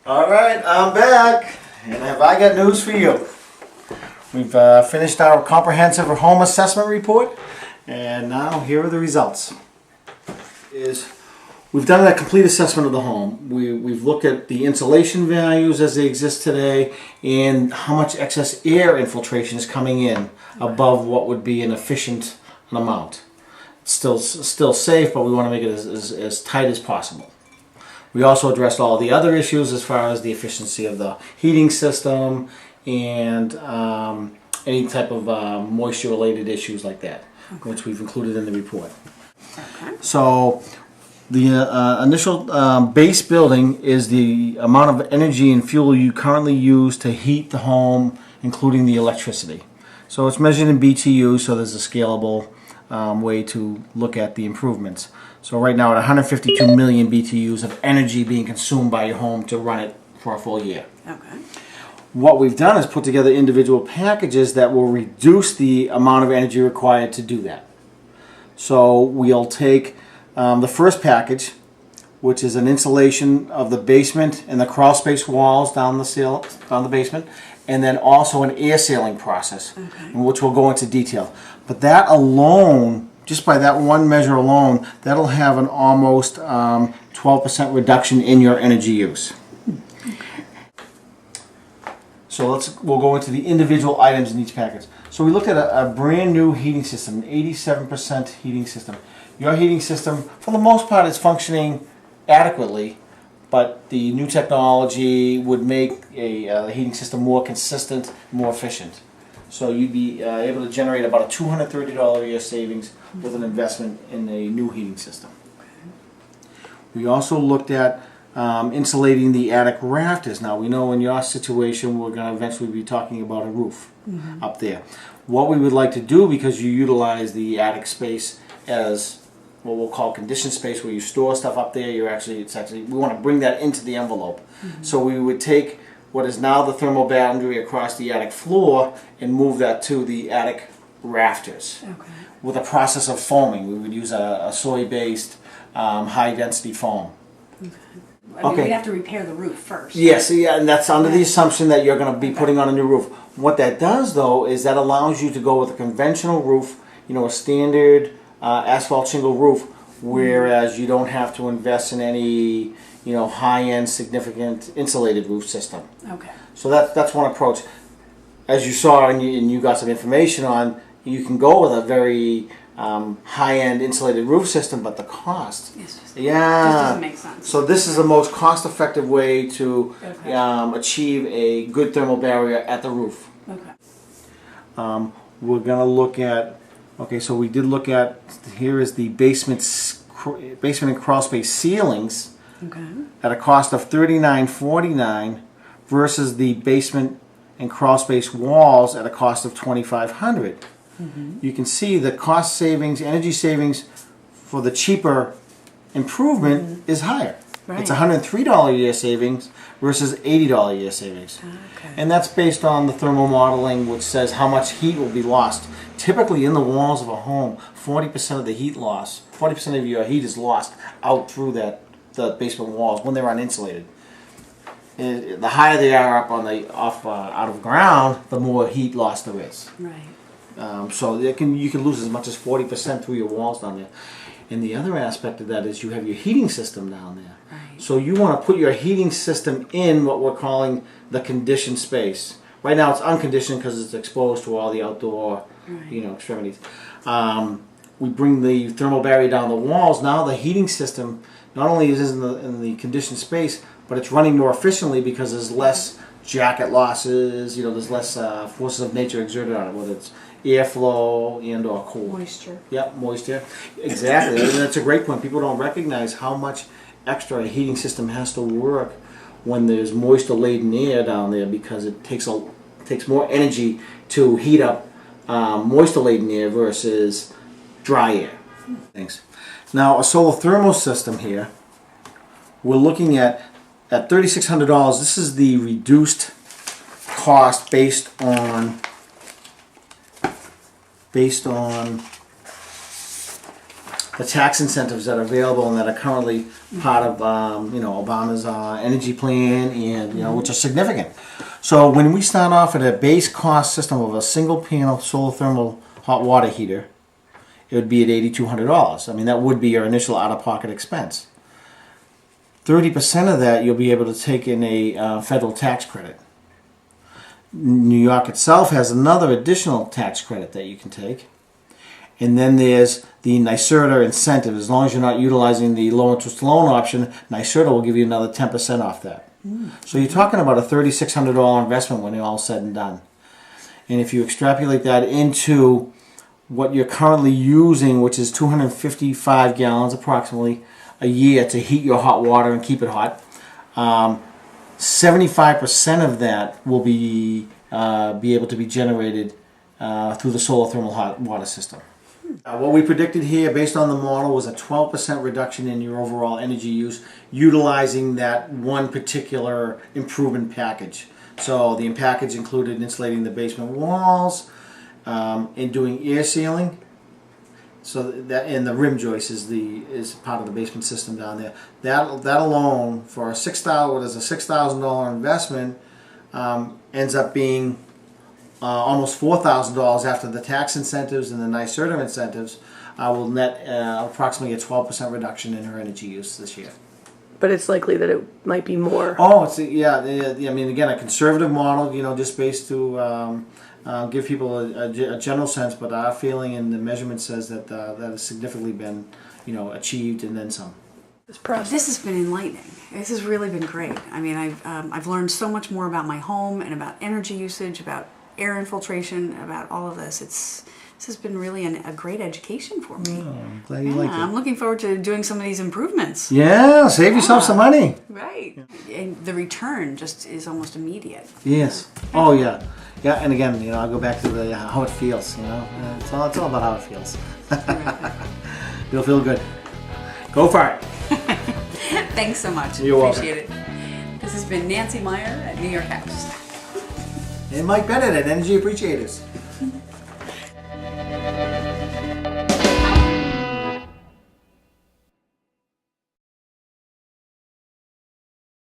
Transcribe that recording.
All right, I'm back, and have I got news for you? We've finished our comprehensive home assessment report, and now here are the results. We've done a complete assessment of the home. We've looked at the insulation values as they exist today, and how much excess air infiltration is coming in above what would be an efficient amount. It's still safe, but we want to make it as tight as possible. We also addressed all the other issues as far as the efficiency of the heating system and any type of moisture-related issues like that, which we've included in the report. Okay. So the initial base building is the amount of energy and fuel you currently use to heat the home, including the electricity. So it's measured in BTU, so there's a scalable way to look at the improvements. So right now at 152 million BTUs of energy being consumed by your home to run it for a full year. Okay. What we've done is put together individual packages that will reduce the amount of energy required to do that. So we'll take the first package, which is an insulation of the basement and the crawl space walls down the basement, and then also an air sealing process, in which we'll go into detail. But that alone, just by that one measure alone, that'll have an almost 12% reduction in your energy use. So we'll go into the individual items in each package. So we looked at a brand new heating system, an 87% heating system. Your heating system, for the most part, is functioning adequately, but the new technology would make a heating system more consistent, more efficient. So you'd be able to generate about a $230 a year savings with an investment in a new heating system. We also looked at insulating the attic rafters. Now we know in your situation we're going to eventually be talking about a roof up there. What we would like to do, because you utilize the attic space as what we'll call conditioned space, where you store stuff up there, we want to bring that into the envelope. So we would take what is now the thermal boundary across the attic floor and move that to the attic rafters. With a process of foaming. We would use a soy-based high-density foam. I mean, we'd have to repair the roof first. Yes, yeah, and that's under the assumption that you're going to be putting on a new roof. What that does, though, is that allows you to go with a conventional roof, a standard asphalt shingle roof, whereas you don't have to invest in any, high-end, significant insulated roof system. Okay. So that's one approach. As you saw and you got some information on, you can go with a very high-end insulated roof system, but the cost, just doesn't make sense. So this is the most cost-effective way to achieve a good thermal barrier at the roof. Okay. We're going to look at, so we did look at, here is the basement and crawl space ceilings at a cost of $39.49 versus the basement and crawl space walls at a cost of $2,500. You can see the cost savings, energy savings for the cheaper improvement is higher. Right. It's $103 a year savings versus $80 a year savings. And that's based on the thermal modeling, which says how much heat will be lost. Typically in the walls of a home, 40% of the heat loss, 40% of your heat is lost out through the basement walls when they're uninsulated. And the higher they are up on out of ground, the more heat loss there is. Right. So you can lose as much as 40% through your walls down there. And the other aspect of that is you have your heating system down there. Right. So you want to put your heating system in what we're calling the conditioned space. Right now it's unconditioned because it's exposed to all the outdoor extremities. We bring the thermal barrier down the walls. Now the heating system not only is in the conditioned space, but it's running more efficiently because there's less jacket losses, there's less forces of nature exerted on it, whether it's airflow and or cold. Moisture. Yep, moisture. Exactly. And that's a great point. People don't recognize how much extra a heating system has to work when there's moisture-laden air down there, because it takes more energy to heat up moisture-laden air versus dry air. Thanks. Now, a solar thermal system here, we're looking at $3,600. This is the reduced cost based on the tax incentives that are available and that are currently part of Obama's energy plan, and which are significant. So when we start off at a base cost system of a single panel solar thermal hot water heater, it would be at $8,200. I mean, that would be your initial out-of-pocket expense. 30% of that you'll be able to take in a federal tax credit. New York itself has another additional tax credit that you can take. And then there's the NYSERDA incentive. As long as you're not utilizing the low interest loan option, NYSERDA will give you another 10% off that. So you're talking about a $3,600 investment when you're all said and done. And if you extrapolate that into what you're currently using, which is 255 gallons approximately a year to heat your hot water and keep it hot, 75% of that will be able to be generated through the solar thermal hot water system. What we predicted here based on the model was a 12% reduction in your overall energy use utilizing that one particular improvement package. So the package included insulating the basement walls and doing air sealing. So that, and the rim joist is part of the basement system down there. That alone for a $6,000 investment ends up being almost $4,000 after the tax incentives and the NYSERDA incentives. Will net approximately a 12% reduction in her energy use this year. But it's likely that it might be more. Oh, I mean, again, a conservative model, just based to give people a general sense, but our feeling and the measurement says that that has significantly been, achieved and then some. This has been enlightening. This has really been great. I mean, I've learned so much more about my home and about energy usage, about air infiltration, about all of this. This has been really a great education for me. Oh, I'm glad you liked it. I'm looking forward to doing some of these improvements. Yeah, save yourself some money. Right. And the return just is almost immediate. Yes. Oh, yeah. Yeah, and again, I'll go back to how it feels, It's all about how it feels. You'll feel good. Go for it. Thanks so much. You're welcome. Appreciate it. This has been Nancy Meyer at New York House. And Mike Bennett at Energy Appreciators.